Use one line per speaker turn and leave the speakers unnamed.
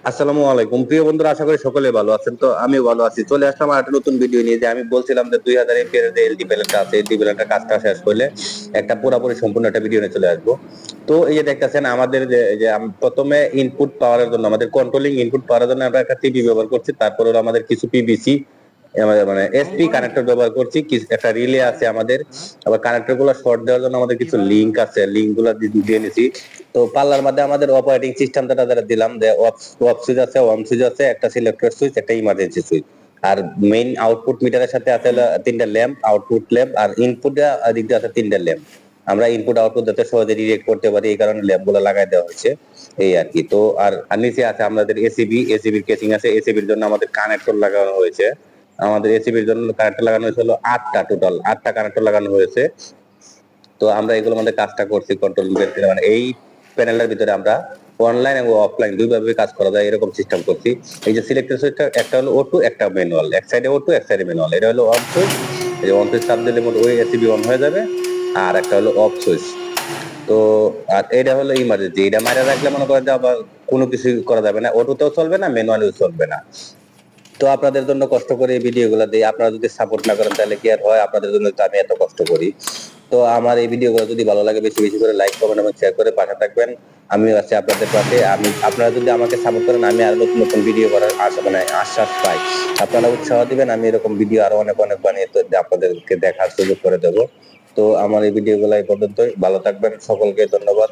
আসসালামু আলাইকুম প্রিয় বন্ধুরা, আশা করি সকলে ভালো আছেন। তো আমিও ভালো আছি। চলে আসলাম আর একটা নতুন ভিডিও নিয়ে। যে আমি বলছিলাম যে 2000 এমপিএর যে এলডি প্যানেলটা আছে, এলডি প্যানেলটা কাজটা শেষ করলে একটা পুরোপুরি সম্পূর্ণ একটা ভিডিও নিয়ে চলে আসবো। তো এই যে দেখতেছেন আমাদের যে প্রথমে ইনপুট পাওয়ার জন্য, আমাদের কন্ট্রোলিং ইনপুট পাওয়ার জন্য আমরা একটা টিভি ব্যবহার করছি। তারপর হলো আমাদের কিছু পিভিসি মানে এসপি কানেক্টর ব্যবহার করছি, একটা রিলে আছে আমাদের। আবার কানেক্টর গুলো শর্ট দেওয়ার জন্য আমাদের কিছু লিঙ্ক আছে, লিঙ্ক গুলো দিয়ে নিছি। তো পাল্লার মধ্যে আমাদের অপারেটিং সিস্টেমটা যারা দিলাম, যে অফ সুইচ আছে, অন সুইচ আছে, একটা সিলেক্টর সুইচ, একটা ইমার্জেন্সি সুইচ। আর মেইন আউটপুট মিটারের সাথে আছে হলো তিনটা ল্যাম্প, আউটপুট ল্যাম্প, আর ইনপুট দিক দিয়ে আছে তিনটা ল্যাম্প। আমরা ইনপুট আউটপুট যাতে সহজে ডিরেক্ট করতে পারি, এই কারণে ল্যাম্প গুলো লাগাই দেওয়া হয়েছে। এই আর কি। তো আর নিচে আছে আমাদের এসিবির কেসিং আছে। এসিবির জন্য আমাদের কানেক্টর লাগানো হয়েছে। আমাদের এসিবির জন্য কানেক্টর লাগানো হয়েছে হলো 8টা, টোটাল 8টা কানেক্টর লাগানো হয়েছে। তো আমরা এগুলোর মধ্যে কাজটা করছি কন্ট্রোল রুমের, মানে এই প্যানেলের ভিতরে আমরা অনলাইন এবং অফলাইন দুইভাবে কাজ করা যায় এরকম সিস্টেম করছি। এই যে সিলেক্টর সুইচটা, একটা হলো O2, একটা ম্যানুয়াল, এক সাইডে O2, এক সাইডে ম্যানুয়াল। এটা হলো অন সুইচ। এই যে অন সুইচ চাপ দিলে মধ্যে ওই এসিবি অন হয়ে যাবে। আর একটা হলো অফ সুইচ। তো আর এটা হলো ইমার্জেন্সি, এটা মাইরা রাখলে মনে করেন যে আবার কোনো কিছু করা যাবে না, অটোতেও চলবে না, ম্যানুয়ালেও চলবে না। তো আপনাদের জন্য কষ্ট করে এই ভিডিওগুলো দিই। আপনারা যদি সাপোর্ট না করেন তাহলে কি আর হয়? আপনাদের জন্য তো আমি এত কষ্ট করি। তো আমার এই ভিডিওগুলো যদি ভালো লাগে, বেশি বেশি করে লাইক, কমেন্ট এবং শেয়ার করে পাশে থাকবেন। আমিও আছি আপনাদের পাশে। আপনারা যদি আমাকে সাপোর্ট করেন, আমি আরো নতুন নতুন ভিডিও করার আশা, মানে আশ্বাস পাই। আপনারা উৎসাহ দিবেন, আমি এরকম ভিডিও আরো অনেক অনেক বানিয়ে তো আপনাদেরকে দেখার সুযোগ করে দেব। তো আমার এই ভিডিওগুলো এই পর্যন্তই। ভালো থাকবেন, সকলকে ধন্যবাদ।